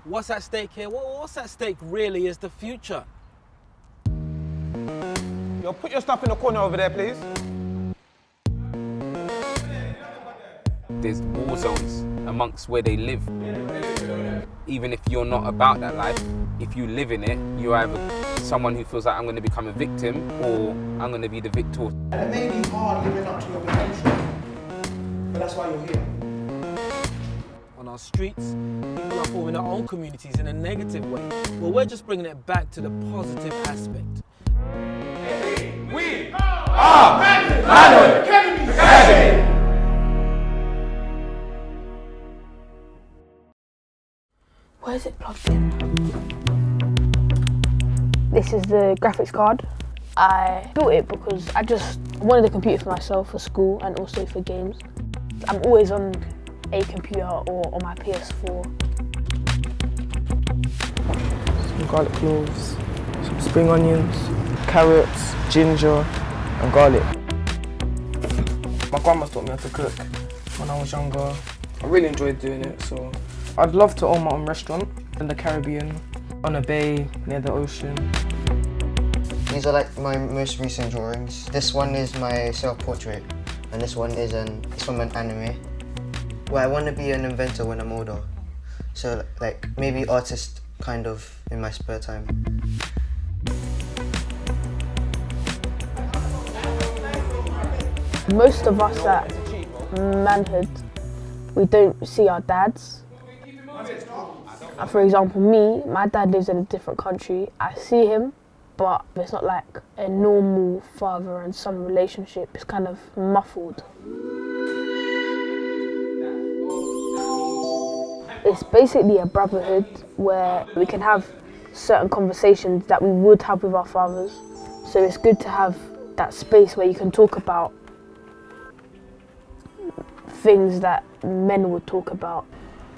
What's at stake here? What's at stake really is the future. Yo, put your stuff in the corner over there, please. There's war zones amongst where they live. Even if you're not about that life, if you live in it, you're either someone who feels like I'm going to become a victim or I'm going to be the victor. And it may be hard living up to your potential, but that's why you're here. On our streets, people are forming their own communities in a negative way. Well, we're just bringing it back to the positive aspect. We are Manhood Academy. Where's it plugged in? This is the graphics card. I built it because I just wanted a computer for myself for school and also for games. I'm always on a computer or on my PS4. Some garlic cloves, some spring onions, carrots, ginger and garlic. My grandma taught me how to cook when I was younger. I really enjoyed doing it, so I'd love to own my own restaurant in the Caribbean, on a bay near the ocean. These are like my most recent drawings. This one is my self-portrait, and this one is it's from an anime. Well, I want to be an inventor when I'm older, so like maybe artist kind of in my spare time. Most of us at Manhood, we don't see our dads. For example, me, my dad lives in a different country. I see him, but it's not like a normal father and son relationship. It's kind of muffled. It's basically a brotherhood where we can have certain conversations that we would have with our fathers. So it's good to have that space where you can talk about things that men would talk about.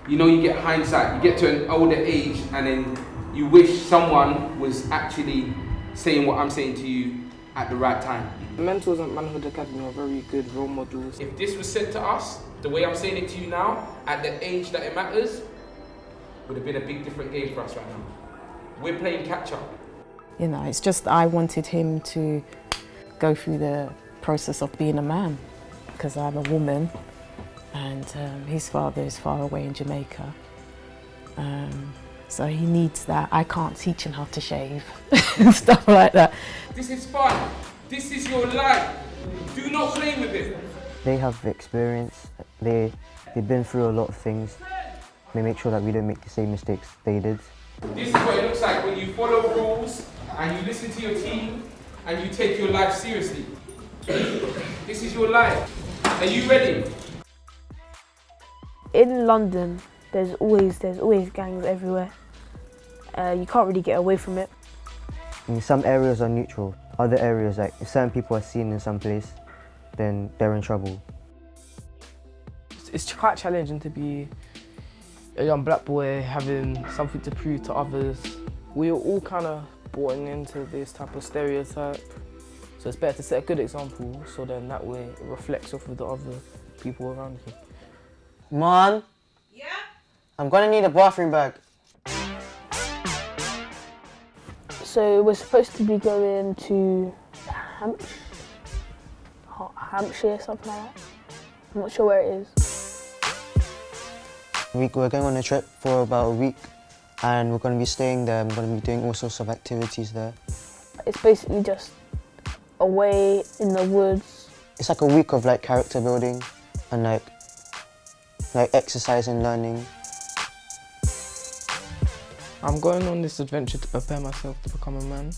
You know, you get hindsight, you get to an older age and then you wish someone was actually saying what I'm saying to you at the right time. The mentors at Manhood Academy are very good role models. If this was said to us, the way I'm saying it to you now, at the age that it matters, would have been a big different game for us right now. We're playing catch up. You know, it's just I wanted him to go through the process of being a man because I'm a woman. And his father is far away in Jamaica. So he needs that. I can't teach him how to shave and stuff like that. This is fun. This is your life. Do not play with it. They have experience. They've been through a lot of things. They make sure that we don't make the same mistakes they did. This is what it looks like when you follow rules and you listen to your team and you take your life seriously. This is your life. Are you ready? In London, there's always gangs everywhere. You can't really get away from it. Some areas are neutral. Other areas, like if certain people are seen in some place, then they're in trouble. It's quite challenging to be a young black boy having something to prove to others. We're all kind of bought into this type of stereotype. So it's better to set a good example so then that way it reflects off of the other people around you. Mom? Yeah? I'm gonna need a bathroom bag. So we're supposed to be going to Hampshire, something like that. I'm not sure where it is. We're going on a trip for about a week and we're going to be staying there. I'm going to be doing all sorts of activities there. It's basically just away in the woods. It's like a week of like character building and like exercise and learning. I'm going on this adventure to prepare myself to become a man.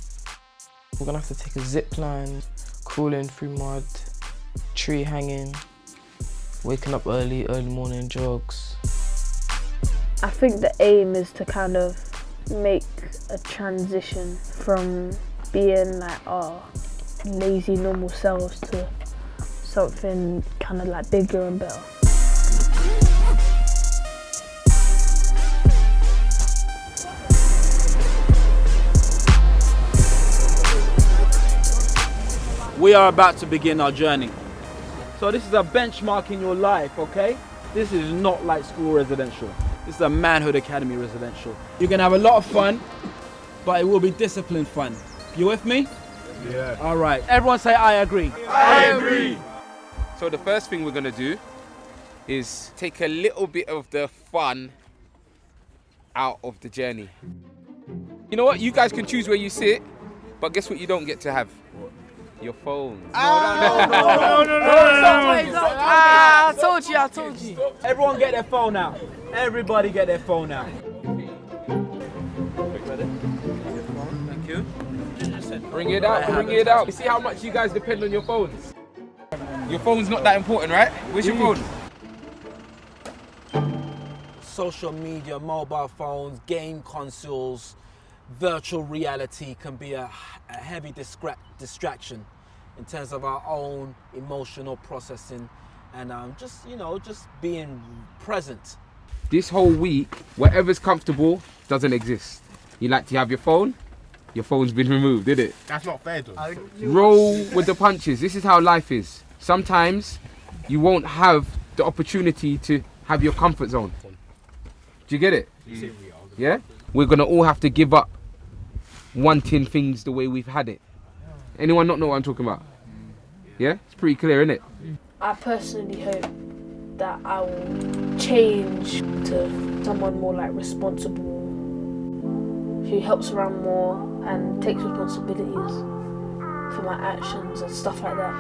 We're gonna have to take a zip line, crawling through mud, tree hanging, waking up early morning jogs. I think the aim is to kind of make a transition from being like our lazy normal selves to something kind of like bigger and better. We are about to begin our journey. So this is a benchmark in your life, okay? This is not like school residential. This is a Manhood Academy residential. You're gonna have a lot of fun, but it will be disciplined fun. You with me? Yeah. All right. Everyone say, I agree. I agree. So the first thing we're gonna do is take a little bit of the fun out of the journey. You know what? You guys can choose where you sit, but guess what you don't get to have? Your phones. I told you. Everyone get their phone out. Everybody get their phone out. Thank you. Bring it out, bring it out. You see how much you guys depend on your phones? Your phone's not that important, right? Where's your phone? Social media, mobile phones, game consoles, virtual reality can be a heavy distraction in terms of our own emotional processing and just being present. This whole week, whatever's comfortable doesn't exist. You like to have your phone? Your phone's been removed, did it? That's not fair, though. Roll with the punches. This is how life is. Sometimes you won't have the opportunity to have your comfort zone. Do you get it? Yeah? We're gonna all have to give up wanting things the way we've had it. Anyone not know what I'm talking about? Yeah? It's pretty clear, isn't it? I personally hope that I will change to someone more like responsible, who helps around more and takes responsibilities for my actions and stuff like that.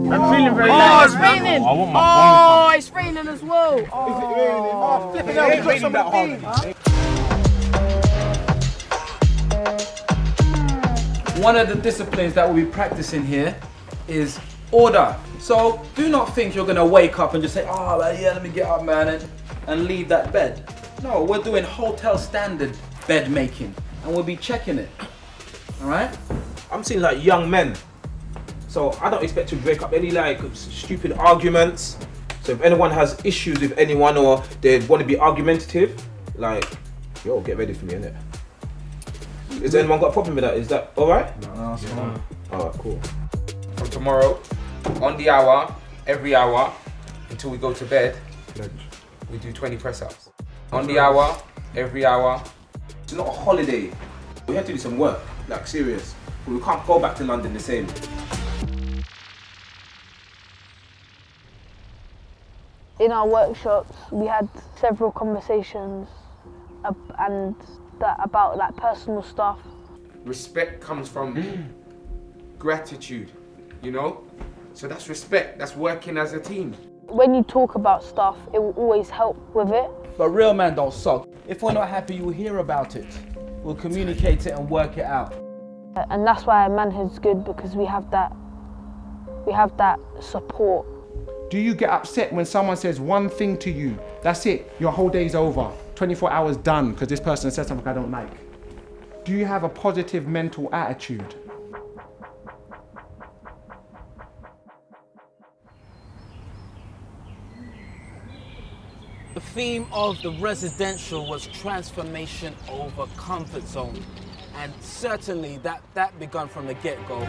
I'm feeling very It's raining! I want my Oh, it's raining as well! Oh. Is it raining? Oh, flipping out, it's raining that hard. One of the disciplines that we'll be practicing here is order. So do not think you're gonna wake up and just say, oh yeah, let me get up, man, and leave that bed. No, we're doing hotel standard bed making and we'll be checking it. All right? I'm seeing like young men. So I don't expect to break up any like stupid arguments. So if anyone has issues with anyone or they want to be argumentative, like, yo, get ready for me, innit? Has anyone got a problem with that? Is that alright? No, that's fine. Alright, cool. From tomorrow, on the hour, every hour, until we go to bed, we do 20 press-ups. On the hour, every hour. It's not a holiday. We have to do some work, like serious. We can't go back to London the same. In our workshops, we had several conversations about like personal stuff. Respect comes from gratitude, you know? So that's respect, that's working as a team. When you talk about stuff, it will always help with it. But real men don't suck. If we're not happy, you'll hear about it. We'll communicate it and work it out. And that's why Manhood's good, because we have that support. Do you get upset when someone says one thing to you? That's it, your whole day's over. 24 hours done because this person said something I don't like. Do you have a positive mental attitude? The theme of the residential was transformation over comfort zone. And certainly that began from the get-go.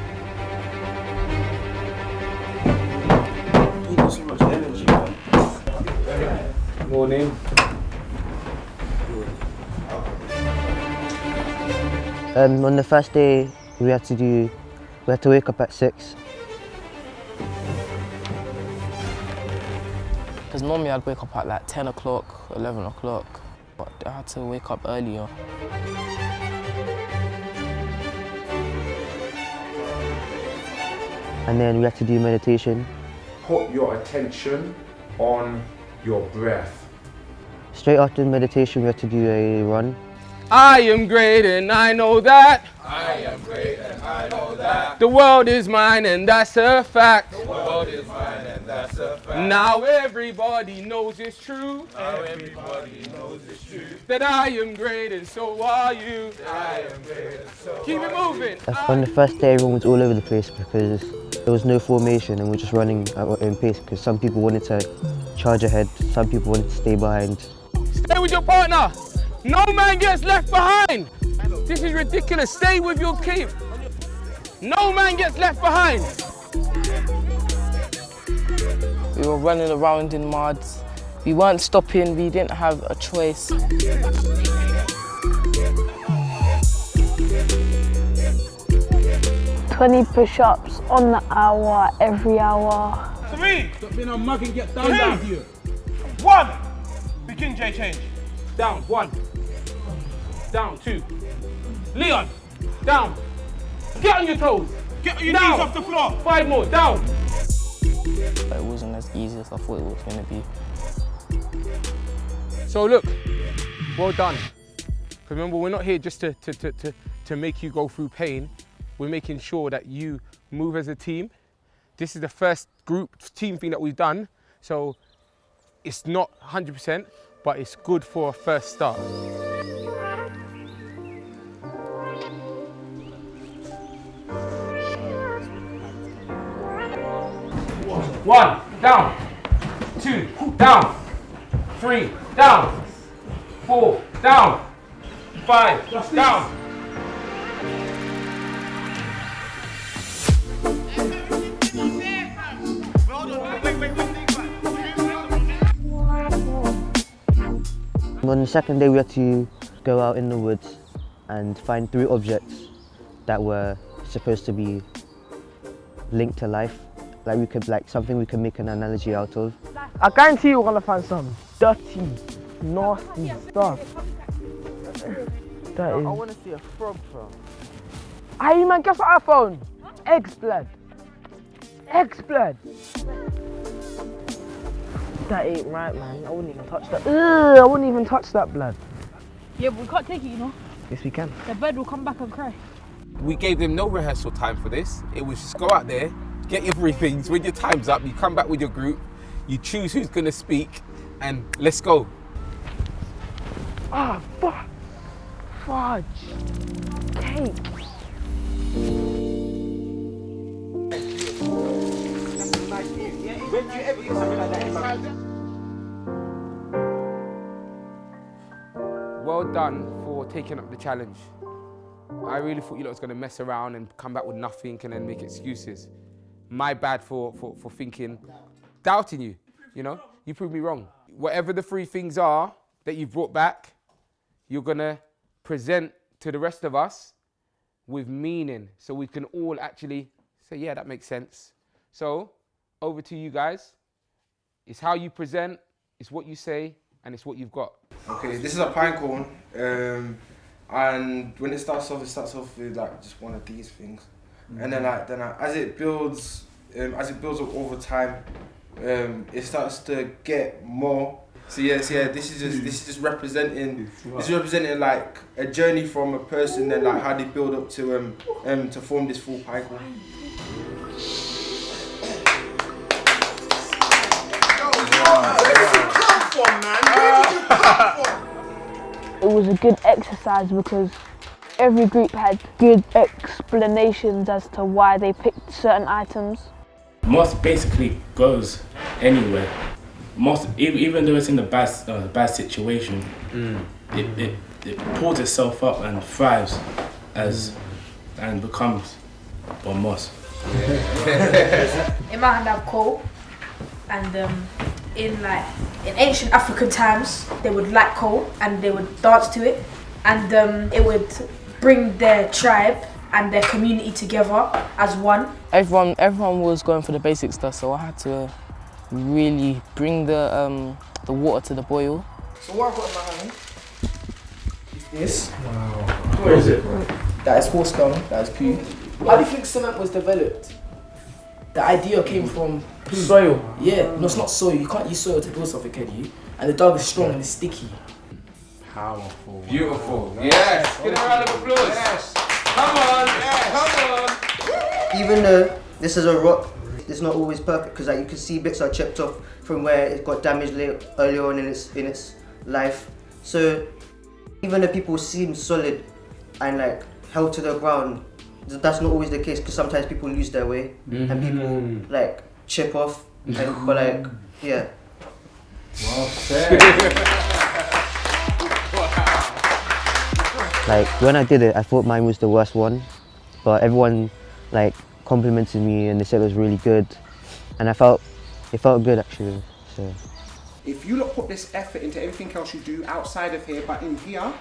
So much energy, man. Morning. On the first day, we had to wake up at 6. Because normally I'd wake up at like 10 o'clock, 11 o'clock, but I had to wake up earlier. And then we had to do meditation. Put your attention on your breath. Straight after meditation, we had to do a run. I am great and I know that. I am great and I know that. The world is mine and that's a fact. The world is mine and that's a fact. Now everybody knows it's true. Now everybody knows it's true. That I am great and so are you. I am great and so Keep it moving. On the first day, everyone was all over the place because There was no formation and we're just running at our own pace because some people wanted to charge ahead, some people wanted to stay behind. Stay with your partner. No man gets left behind. This is ridiculous. Stay with your team. No man gets left behind. We were running around in mud. We weren't stopping, we didn't have a choice. 20 push-ups on the hour, every hour. 3. Stop being a mug and get down here. 1. Begin J change. Down. 1. Down. 2. Leon. Down. Get on your toes. Get your knees off the floor. 5 more. Down. It wasn't as easy as I thought it was going to be. So look, well done. Because remember, we're not here just to make you go through pain. We're making sure that you move as a team. This is the first group team thing that we've done. So it's not 100%, but it's good for a first start. 1, down. 2, down. 3, down. 4, down. 5, down. On the second day we had to go out in the woods and find 3 objects that were supposed to be linked to life. Like something we could make an analogy out of. I guarantee you're gonna find some dirty, nasty stuff. That is... I wanna see a frog, bro. Hey man, guess what I found? Eggs blood. Eggs blood. That ain't right, man. I wouldn't even touch that. Ugh, I wouldn't even touch that blood. Yeah, but we can't take it, you know. Yes, we can. The bird will come back and cry. We gave them no rehearsal time for this. It was just go out there, get your briefings. When your time's up, you come back with your group, you choose who's gonna speak, and let's go. Ah, fudge. Cake. Well done for taking up the challenge. I really thought you lot was going to mess around and come back with nothing and then make excuses. My bad for thinking, doubting you, you know? You proved me wrong. Whatever the 3 things are that you've brought back, you're going to present to the rest of us with meaning so we can all actually say, yeah, that makes sense. So, over to you guys. It's how you present, it's what you say, and it's what you've got. Okay, this is a pine cone, and when it starts off with like just one of these things, and then as it builds up over time, it starts to get more. So yeah, this is just representing like a journey from a person and like how they build up to form this full pine cone. It was a good exercise because every group had good explanations as to why they picked certain items. Moss basically goes anywhere. Moss, even though it's in a bad situation, it pulls itself up and thrives and becomes one moss. It might have coal, and in ancient African times, they would light coal and they would dance to it, and it would bring their tribe and their community together as one. Everyone was going for the basic stuff, so I had to really bring the water to the boil. So what I've got in my hand is this. Wow. What is it? That is horse dung, that is poo. How do you think cement was developed? The idea came from poo. Soil? Yeah, no, it's not soil. You can't use soil to build something, can you? And the dung is strong and it's sticky. Powerful. Beautiful. Yes. Give a round of applause. Yes. Come on. Yes. Come on. Even though this is a rock, it's not always perfect because like you can see bits are chipped off from where it got damaged earlier on in its life. So even though people seem solid and like held to the ground, that's not always the case because sometimes people lose their way and people like chip off. But like, yeah. Well said. Like when I did it, I thought mine was the worst one, but everyone like complimented me and they said it was really good, and it felt good actually. So. If you lot put this effort into everything else you do outside of here, but in here,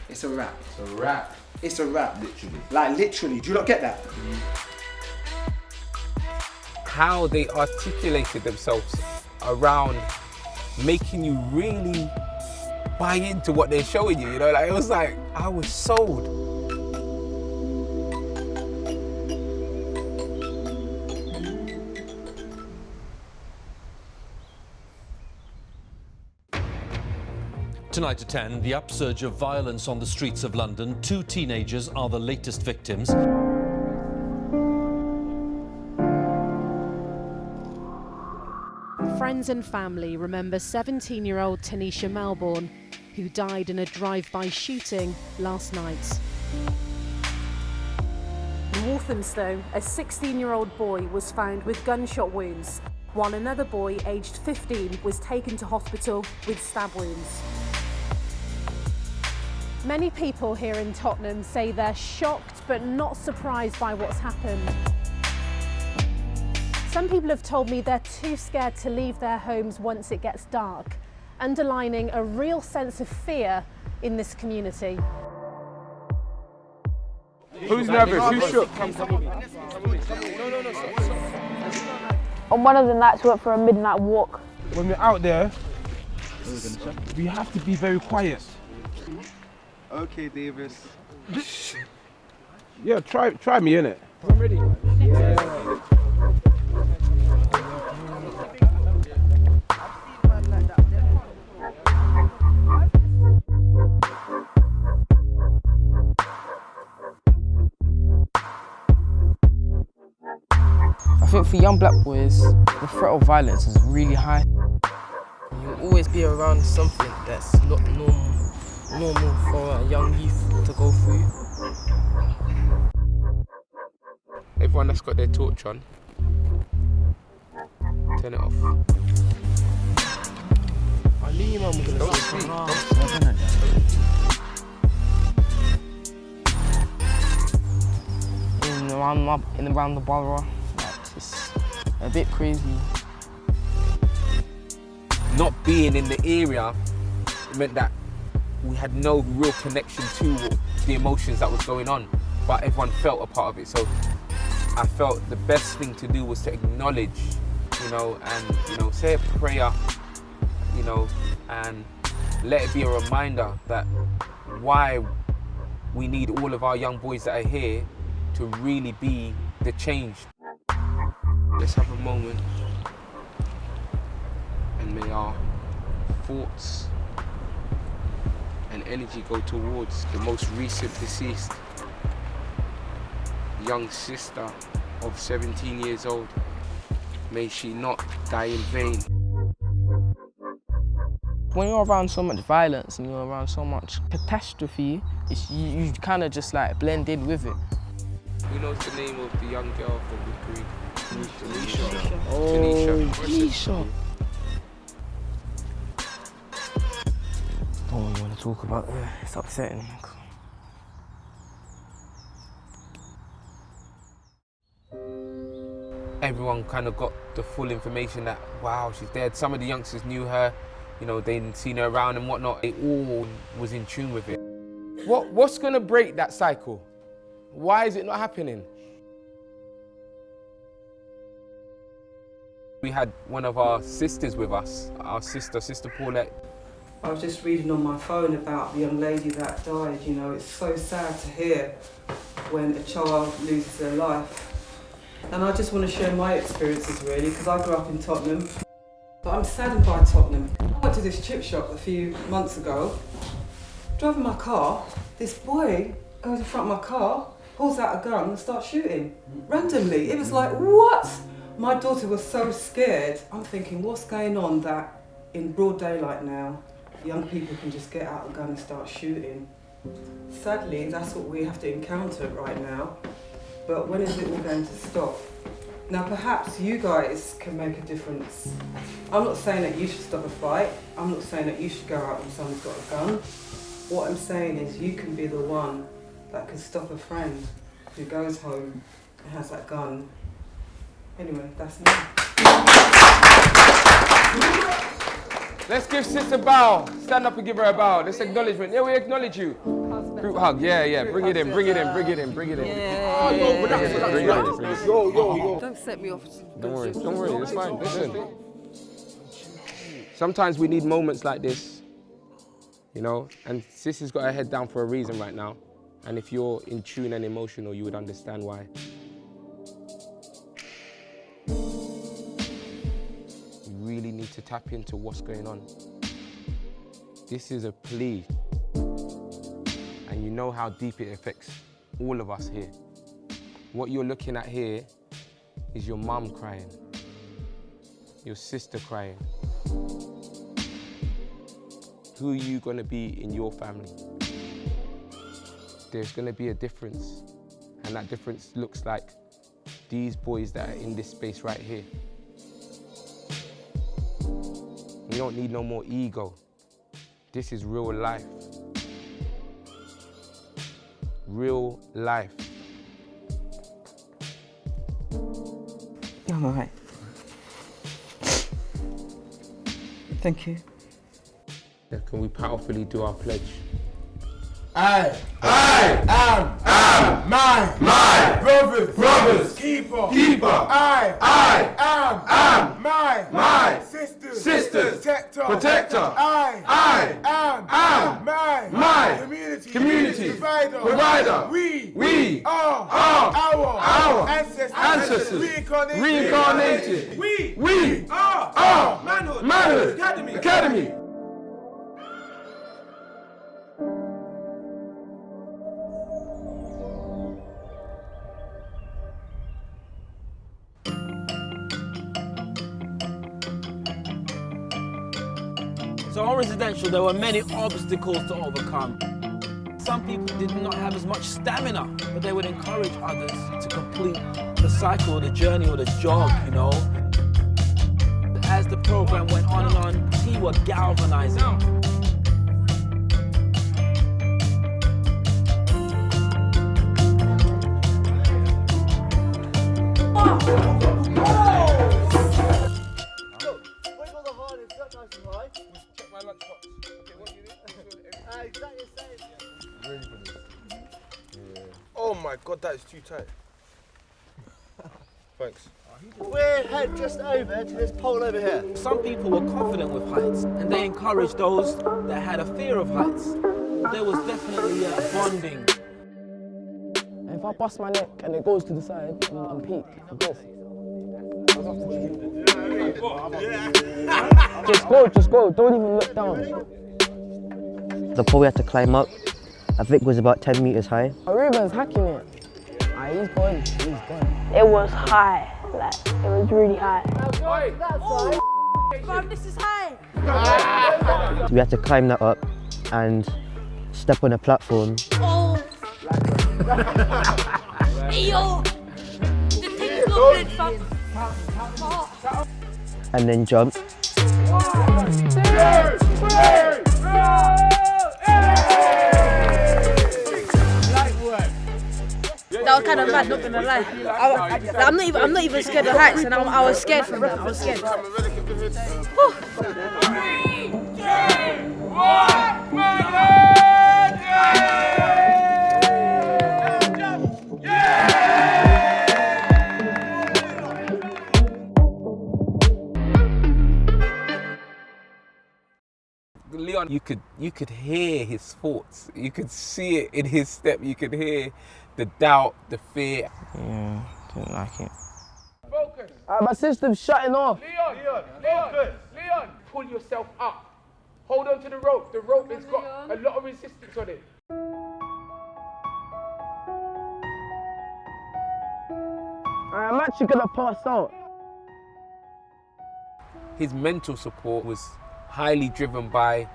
it's a wrap. It's a wrap. It's a wrap. Literally. Like literally. Do you not get that? How they articulated themselves around making you really buy into what they're showing you, you know? Like, it was like, I was sold. Tonight at 10, the upsurge of violence on the streets of London. 2 teenagers are the latest victims. Friends and family remember 17-year-old Tanisha Melbourne, who died in a drive-by shooting last night. In Walthamstow, a 16-year-old boy was found with gunshot wounds, while another boy aged 15 was taken to hospital with stab wounds. Many people here in Tottenham say they're shocked but not surprised by what's happened. Some people have told me they're too scared to leave their homes once it gets dark, underlining a real sense of fear in this community. Who's nervous? Who's shook? On one of the nights, we went for a midnight walk. When we're out there, we have to be very quiet. Okay, Davis. Yeah, try me, innit? I'm ready. Yeah. I think for young black boys, the threat of violence is really high. You'll always be around something that's not normal for a young youth to go through. Everyone that's got their torch on, turn it off. I knew your mum was Don't gonna speak. around the borough, it's just a bit crazy. Not being in the area meant that we had no real connection to the emotions that was going on, but everyone felt a part of it. So I felt the best thing to do was to acknowledge, and say a prayer, and let it be a reminder that why we need all of our young boys that are here to really be the change. Let's have a moment, and may our thoughts and energy go towards the most recent deceased young sister of 17 years old. May she not die in vain. When you're around so much violence and you're around so much catastrophe, you kind of just like blend in with it. Who knows the name of the young girl that we agreed? Tanisha. Oh, Tanisha. Don't really want to talk about it. It's upsetting. Everyone kind of got the full information that, wow, she's dead. Some of the youngsters knew her, they'd seen her around and whatnot. It all was in tune with it. What's gonna break that cycle? Why is it not happening? We had one of our sisters with us, our Sister Paulette. I was just reading on my phone about the young lady that died. It's so sad to hear when a child loses their life. And I just want to share my experiences really, because I grew up in Tottenham. But I'm saddened by Tottenham. I went to this chip shop a few months ago, driving my car, this boy goes in front of my car, pulls out a gun and starts shooting, randomly. It was like, what? My daughter was so scared. I'm thinking, what's going on that in broad daylight now, young people can just get out a gun and start shooting? Sadly, that's what we have to encounter right now. But when is it all going to stop? Now perhaps you guys can make a difference. I'm not saying that you should stop a fight. I'm not saying that you should go out when someone's got a gun. What I'm saying is you can be the one that can stop a friend who goes home and has that gun. Anyway, that's me. Let's give sis a bow. Stand up and give her a bow. This acknowledgement. Yeah, we acknowledge you. Group hug. Yeah, yeah. Bring it in. Bring it in. Bring it in. Bring it in. Yo. Don't set me off. Don't worry. Don't worry. It's fine. Listen. Sometimes we need moments like this, you know. And sis has got her head down for a reason right now. And if you're in tune and emotional, you would understand why. You really need to tap into what's going on. This is a plea. And you know how deep it affects all of us here. What you're looking at here is your mum crying, your sister crying. Who are you gonna be in your family? There's gonna be a difference, and that difference looks like these boys that are in this space right here. We don't need no more ego. This is real life. Real life. I'm all right. Thank you. Yeah, can we powerfully do our pledge? I am my brothers keeper. I am my sisters protector. I am my community provider. We are our ancestors reincarnated. We are Manhood Academy. So on residential, there were many obstacles to overcome. Some people did not have as much stamina, but they would encourage others to complete the cycle, the journey, or the jog, you know. As the program went on and on, team were galvanizing. Oh my god, that is too tight. Thanks. We're head just over to this pole over here. Some people were confident with heights, and they encouraged those that had a fear of heights. There was definitely a bonding. If I bust my neck and it goes to the side, I'm peak. Just go, don't even look down. The pole we had to climb up, I think was about 10 meters high. Ruben's hacking it. He's gone. It was high, like, it was really high. Mom, this is high. We had to climb that up and step on a platform. Oh. Hey, yo. The thing's not good, fam. And then jump. That was kind of mad, not gonna lie. I'm not even scared of heights, and I was scared from that. I was scared. Whew. 3, 2, 1, Leon, you could hear his thoughts. You could see it in his step. You could hear the doubt, the fear. Yeah, didn't like it. Focus. My system's shutting off. Leon, pull yourself up. Hold on to the rope. The rope has got a lot of resistance on it. I'm actually gonna pass out. His mental support was highly driven by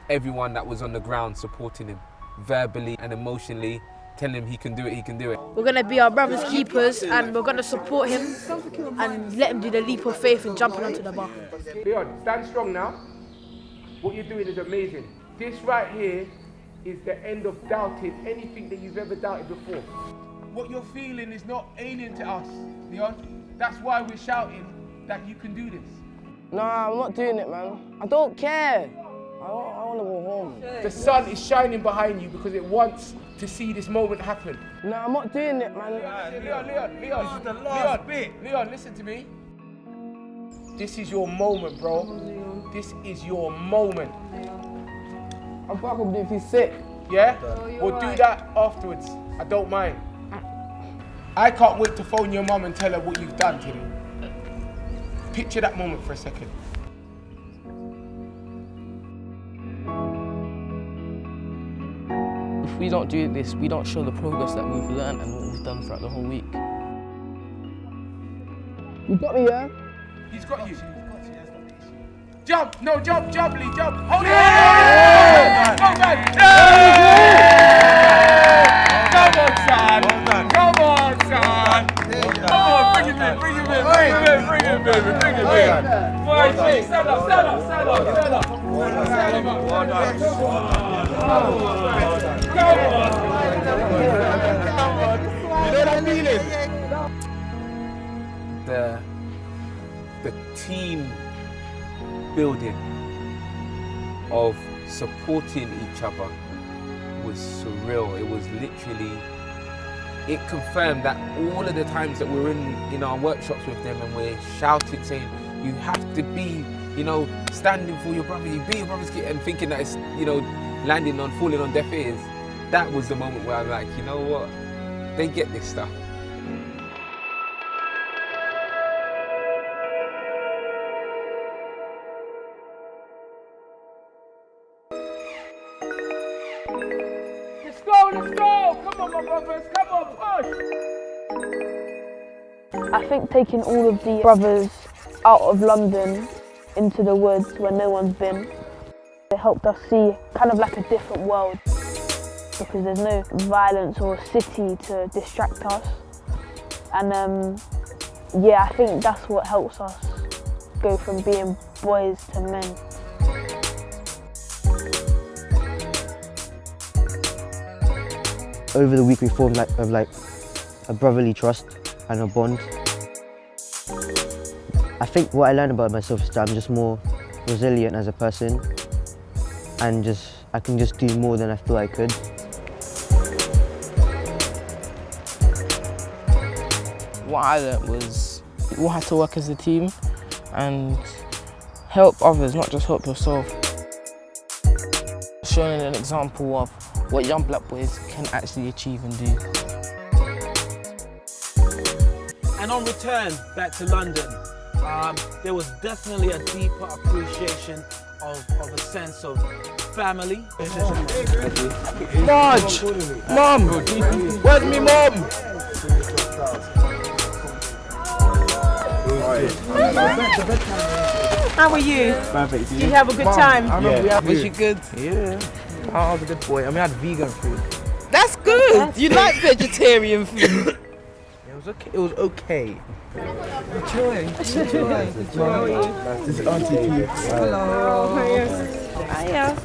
everyone that was on the ground supporting him, verbally and emotionally. telling him he can do it, he can do it. We're going to be our brother's keepers and we're going to support him and let him do the leap of faith and jumping onto the bar. Leon, stand strong now. What you're doing is amazing. This right here is the end of doubting anything that you've ever doubted before. What you're feeling is not alien to us, Leon. That's why we're shouting that you can do this. Nah, I'm not doing it, man. I don't care. I want to go home. The sun is shining behind you because it wants to see this moment happen. Nah, I'm not doing it, man. Leon. This is the last bit. Leon, listen to me. This is your moment, bro. This is your moment. I'm fucking with if he's sick. Yeah? We'll do that afterwards. I don't mind. I can't wait to phone your mum and tell her what you've done to me. Picture that moment for a second. If we don't do this, we don't show the progress that we've learned and what we've done throughout the whole week. You got me, yeah? He's got you. Jump! No, jump, Lee, jump! Hold it! Go back! Come on, son! Come on, son! Come on, bring him in! Boy, stand up! The team building of supporting each other was surreal. It was literally, it confirmed that all of the times that we're in our workshops with them and we're shouting, saying, you have to be, standing for your brother, you be your brother's kid, and thinking that it's, falling on deaf ears. That was the moment where I'm like, you know what? They get this stuff. Let's go! Come on, my brothers, come on, push! I think taking all of the brothers out of London into the woods where no one's been, it helped us see kind of like a different world because there's no violence or city to distract us. And I think that's what helps us go from being boys to men. Over the week we formed a brotherly trust and a bond. I think what I learned about myself is that I'm just more resilient as a person and I can just do more than I thought I could. What I learned was you have to work as a team and help others, not just help yourself. Showing an example of what young black boys can actually achieve and do. And on return back to London, there was definitely a deeper appreciation of a sense of family. Marge! Mom! Where's me mom? How are you? Perfect. Did you have a good time? Was she good? Yeah. I was a good boy. I mean, I had vegan food. That's good. You like vegetarian food? It was okay. It was okay. Enjoy. This is Auntie P. Hello. Hiya.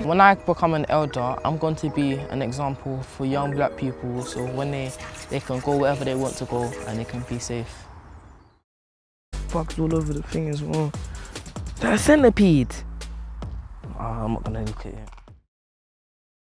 When I become an elder, I'm going to be an example for young black people, so when they can go wherever they want to go and they can be safe. Bugs all over the thing as well. That centipede. I'm not gonna look at it.